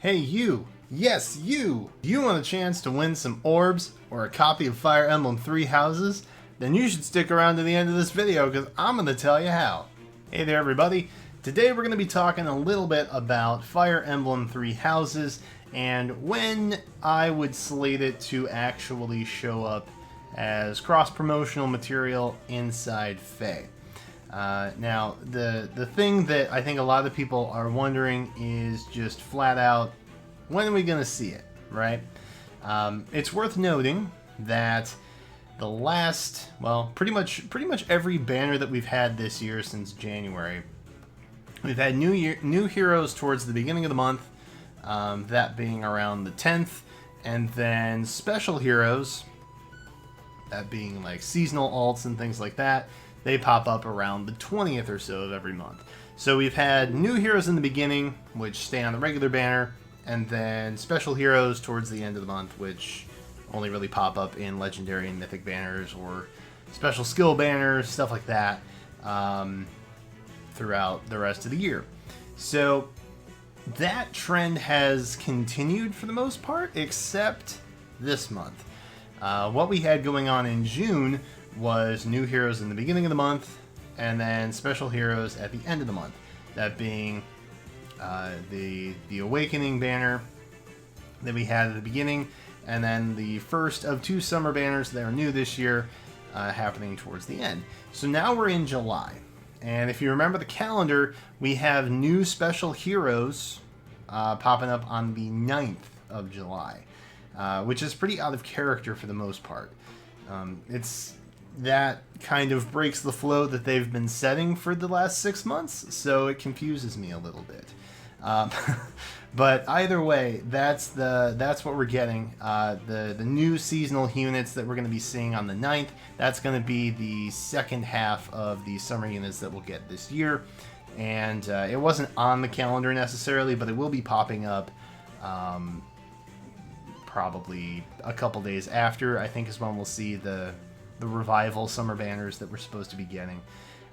Hey you! Yes, you! Do you want a chance to win some orbs or a copy of Fire Emblem Three Houses? Then you should stick around to the end of this video because I'm going to tell you how. Hey there everybody! Today we're going to be talking a little bit about Fire Emblem Three Houses and when I would slate it to actually show up as cross-promotional material inside FEH. Now, the thing that I think a lot of people are wondering is just flat out, when are we going to see it, right? It's worth noting that the last, well, pretty much every banner that we've had this year since January, we've had new heroes towards the beginning of the month, that being around the 10th, and then special heroes, that being like seasonal alts and things like that. They pop up around the 20th or so of every month. So we've had new heroes in the beginning, which stay on the regular banner, and then special heroes towards the end of the month, which only really pop up in legendary and mythic banners or special skill banners, stuff like that, throughout the rest of the year. So that trend has continued for the most part, except this month. What we had going on in June was new heroes in the beginning of the month, and then special heroes at the end of the month. That being the Awakening banner that we had at the beginning, and then the first of two summer banners that are new this year, happening towards the end. So now we're in July, and if you remember the calendar, we have new special heroes popping up on the 9th of July, which is pretty out of character for the most part. That kind of breaks the flow that they've been setting for the last 6 months, so it confuses me a little bit. But either way, that's what we're getting. The new seasonal units that we're going to be seeing on the 9th, that's going to be the second half of the summer units that we'll get this year. And it wasn't on the calendar necessarily, but it will be popping up probably a couple days after, I think, is when we'll see the revival summer banners that we're supposed to be getting.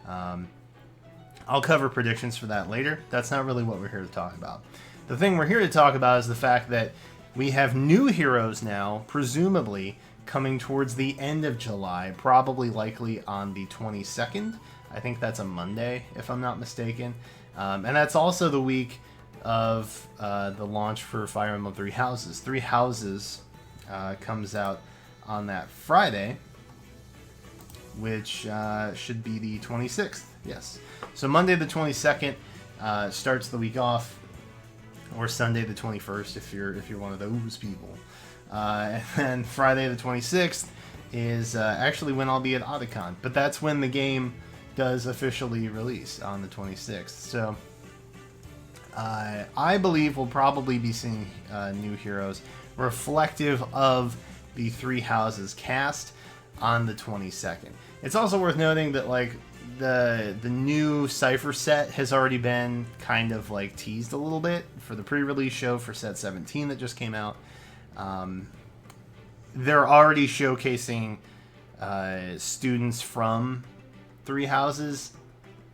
I'll cover predictions for that later. That's not really what we're here to talk about. The thing we're here to talk about is the fact that we have new heroes now, presumably coming towards the end of July, probably likely on the 22nd. I think that's a Monday, if I'm not mistaken. And that's also the week of the launch for Fire Emblem Three Houses. Three Houses comes out on that Friday, which should be the 26th. Yes. So Monday the 22nd starts the week off, or Sunday the 21st if you're one of those people. And then Friday the 26th is actually when I'll be at Otakon, but that's when the game does officially release on the 26th. So I believe we'll probably be seeing new heroes reflective of the Three Houses cast on the 22nd. It's also worth noting that like the new Cypher set has already been kind of like teased a little bit for the pre-release show for set 17 that just came out. They're already showcasing students from Three Houses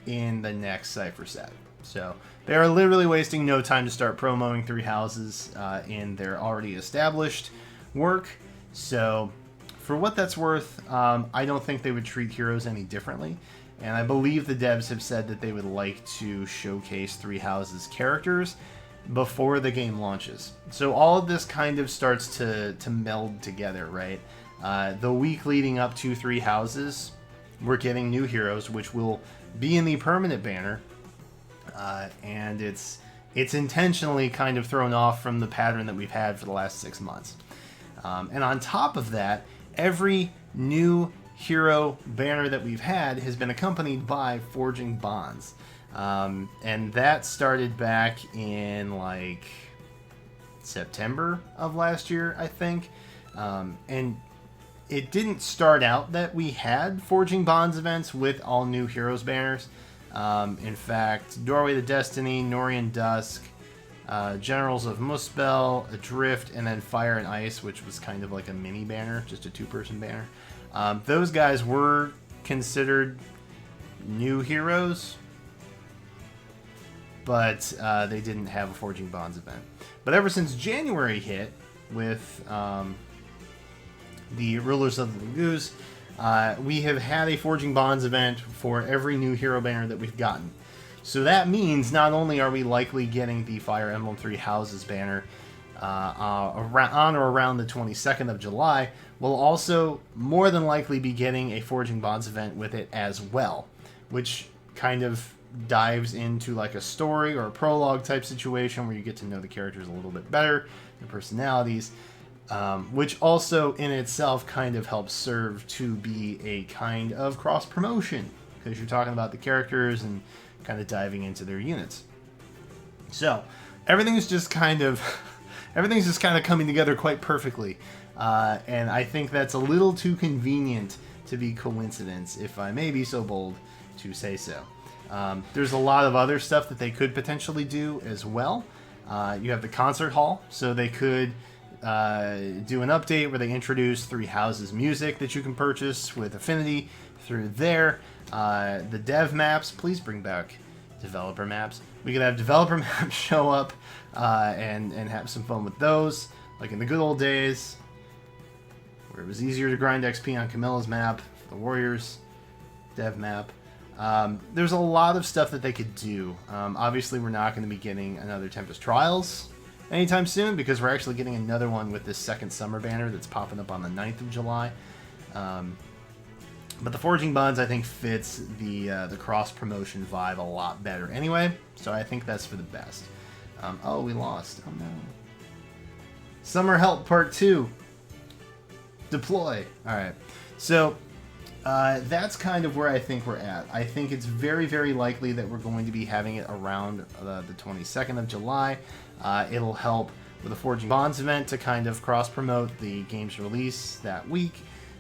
in the next Cypher set. So they are literally wasting no time to start promoting Three Houses in their already established work. So for what that's worth, I don't think they would treat heroes any differently. And I believe the devs have said that they would like to showcase Three Houses characters before the game launches. So all of this kind of starts to meld together, right? The week leading up to Three Houses, we're getting new heroes, which will be in the permanent banner. And it's intentionally kind of thrown off from the pattern that we've had for the last 6 months. And on top of that, every new hero banner that we've had has been accompanied by forging bonds. And that started back in like September of last year, I think. And it didn't start out that we had forging bonds events with all new heroes banners. In fact, Doorway to Destiny, Norian Dusk, Generals of Muspel, Adrift, and then Fire and Ice, which was kind of like a mini banner, just a two-person banner. Those guys were considered new heroes. but they didn't have a Forging Bonds event. But ever since January hit with the Rulers of the Lagoos, we have had a Forging Bonds event for every new hero banner that we've gotten. So that means not only are we likely getting the Fire Emblem Three Houses banner on or around the 22nd of July, we'll also more than likely be getting a Forging Bonds event with it as well, which kind of dives into like a story or a prologue type situation where you get to know the characters a little bit better, their personalities, which also in itself kind of helps serve to be a kind of cross promotion because you're talking about the characters and kind of diving into their units. So everything's just kind of coming together quite perfectly, and I think that's a little too convenient to be coincidence, if I may be so bold to say so. There's a lot of other stuff that they could potentially do as well. You have the concert hall, so they could do an update where they introduce Three Houses music that you can purchase with Affinity through there. The dev maps, please bring back developer maps. We could have developer maps show up and have some fun with those, like in the good old days where it was easier to grind XP on Camilla's map, the Warriors dev map. There's a lot of stuff that they could do. Obviously, we're not going to be getting another Tempest Trials anytime soon because we're actually getting another one with this second summer banner that's popping up on the 9th of July. But the Forging Bonds, I think, fits the cross-promotion vibe a lot better anyway, so I think that's for the best. Oh, we lost. Oh, no. Summer Help Part 2. Deploy. Alright. So, that's kind of where I think we're at. I think it's very, very likely that we're going to be having it around the 22nd of July. It'll help with the Forging Bonds event to kind of cross-promote the game's release that week.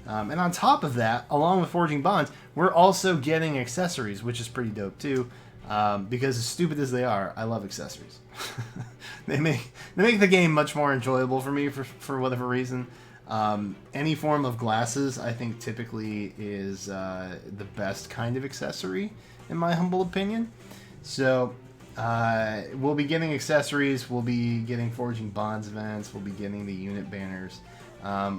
And on top of that, along with Forging Bonds, we're also getting accessories, which is pretty dope too. Because as stupid as they are, I love accessories. they make the game much more enjoyable for me for whatever reason. Any form of glasses, I think, typically is the best kind of accessory, in my humble opinion. So we'll be getting accessories. We'll be getting Forging Bonds events. We'll be getting the unit banners.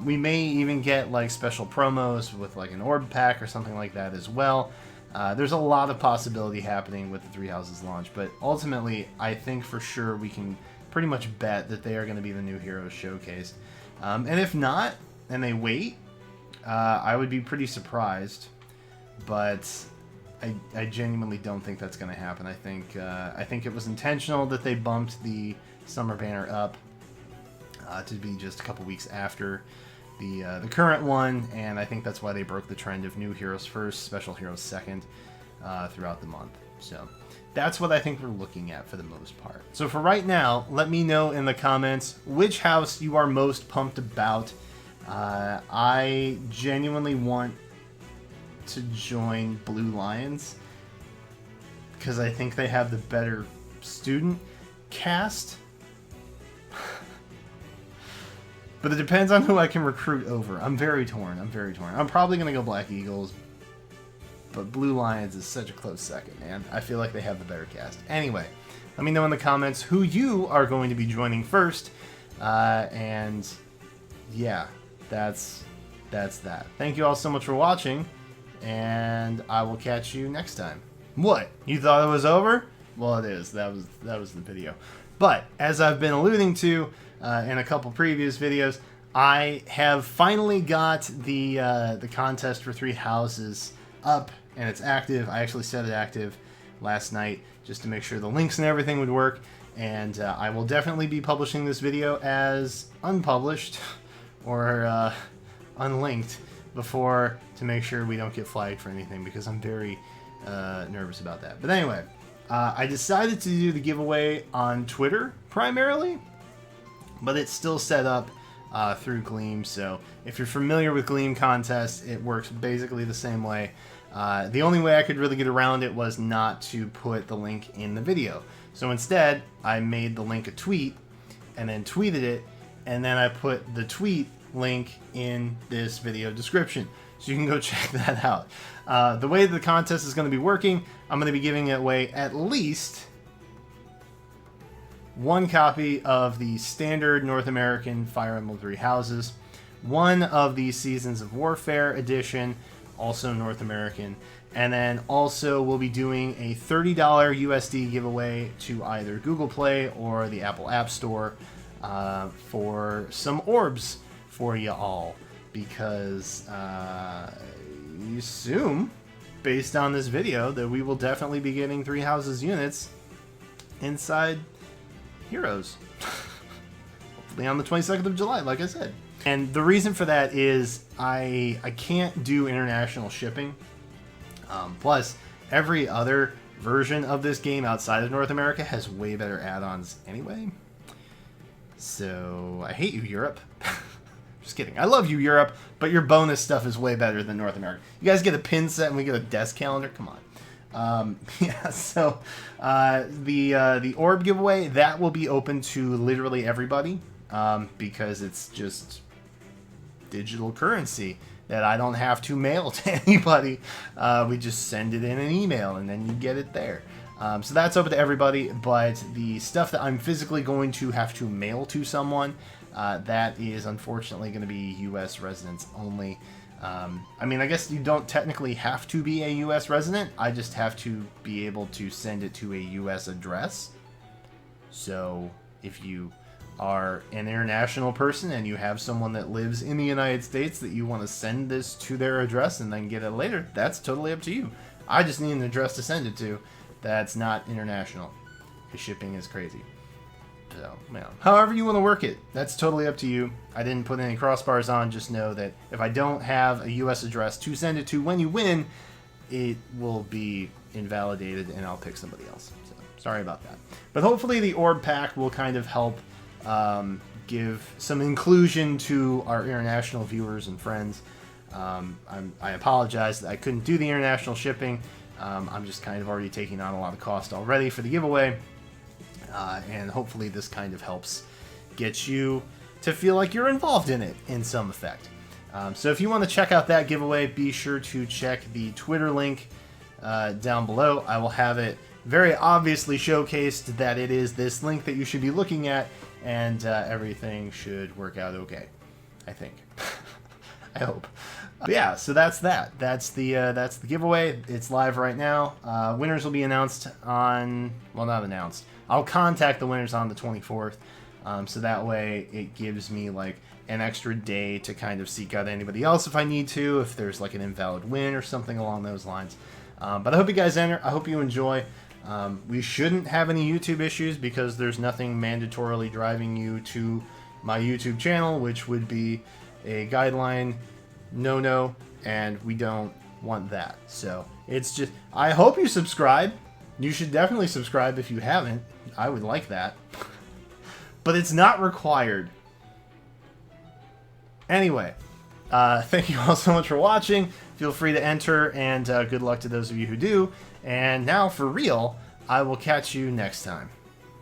We may even get like special promos with like an orb pack or something like that as well. There's a lot of possibility happening with the Three Houses launch, but ultimately I think for sure we can pretty much bet that they are going to be the new Heroes showcase. And if not, and they wait, I would be pretty surprised, but I genuinely don't think that's going to happen. I think it was intentional that they bumped the summer banner up to be just a couple weeks after the current one, and I think that's why they broke the trend of new heroes first, special heroes second throughout the month. So that's what I think we're looking at for the most part. So for right now, let me know in the comments which house you are most pumped about. I genuinely want to join Blue Lions because I think they have the better student cast. But it depends on who I can recruit over. I'm very torn. I'm probably going to go Black Eagles, but Blue Lions is such a close second, man. I feel like they have the better cast. Anyway, let me know in the comments who you are going to be joining first. And yeah, that's that. Thank you all so much for watching, and I will catch you next time. What? You thought it was over? Well, it is. That was the video. But as I've been alluding to in a couple previous videos, I have finally got the contest for Three Houses up, and it's active. I actually set it active last night just to make sure the links and everything would work. And I will definitely be publishing this video as unpublished or unlinked before, to make sure we don't get flagged for anything, because I'm very nervous about that. But anyway, I decided to do the giveaway on Twitter primarily, but it's still set up through Gleam. So if you're familiar with Gleam contests, it works basically the same way. The only way I could really get around it was not to put the link in the video. So instead, I made the link a tweet and then tweeted it, and then I put the tweet link in this video description. So you can go check that out. The way the contest is going to be working, I'm going to be giving it away at least one copy of the standard North American Fire Emblem Three Houses, one of the Seasons of Warfare edition, also North American, and then also we'll be doing a $30 USD giveaway to either Google Play or the Apple App Store for some orbs for you all, because you assume, based on this video, that we will definitely be getting Three Houses units inside Heroes. Hopefully on the 22nd of July, like I said. And the reason for that is I can't do international shipping. Plus, every other version of this game outside of North America has way better add-ons anyway. So, I hate you, Europe. Just kidding. I love you, Europe, but your bonus stuff is way better than North America. You guys get a pin set and we get a desk calendar? Come on. Yeah, so the orb giveaway, that will be open to literally everybody, because it's just digital currency that I don't have to mail to anybody. We just send it in an email and then you get it there. So that's open to everybody, but the stuff that I'm physically going to have to mail to someone, that is unfortunately going to be U.S. residents only. I mean, I guess you don't technically have to be a U.S. resident. I just have to be able to send it to a U.S. address. So if you are an international person and you have someone that lives in the United States that you want to send this to their address and then get it later, that's totally up to you. I just need an address to send it to that's not international, because shipping is crazy. So, however you want to work it, that's totally up to you. I didn't put any crossbars on. Just know that if I don't have a U.S. address to send it to when you win, it will be invalidated and I'll pick somebody else. So, sorry about that. But hopefully the orb pack will kind of help give some inclusion to our international viewers and friends. I apologize that I couldn't do the international shipping. I'm just kind of already taking on a lot of cost already for the giveaway. And hopefully this kind of helps get you to feel like you're involved in it in some effect. So if you want to check out that giveaway, be sure to check the Twitter link down below. I will have it very obviously showcased that it is this link that you should be looking at, and everything should work out okay, I think. I hope. But yeah, so that's that. That's the giveaway. It's live right now. Winners will be announced on, well, not announced. I'll contact the winners on the 24th, so that way it gives me like an extra day to kind of seek out anybody else if I need to, if there's like an invalid win or something along those lines. But I hope you guys enter. I hope you enjoy. We shouldn't have any YouTube issues because there's nothing mandatorily driving you to my YouTube channel, which would be a guideline no, and we don't want that. So it's just, I hope you subscribe. You should definitely subscribe if you haven't. I would like that. But it's not required. Anyway, thank you all so much for watching. Feel free to enter, and good luck to those of you who do. And now, for real, I will catch you next time.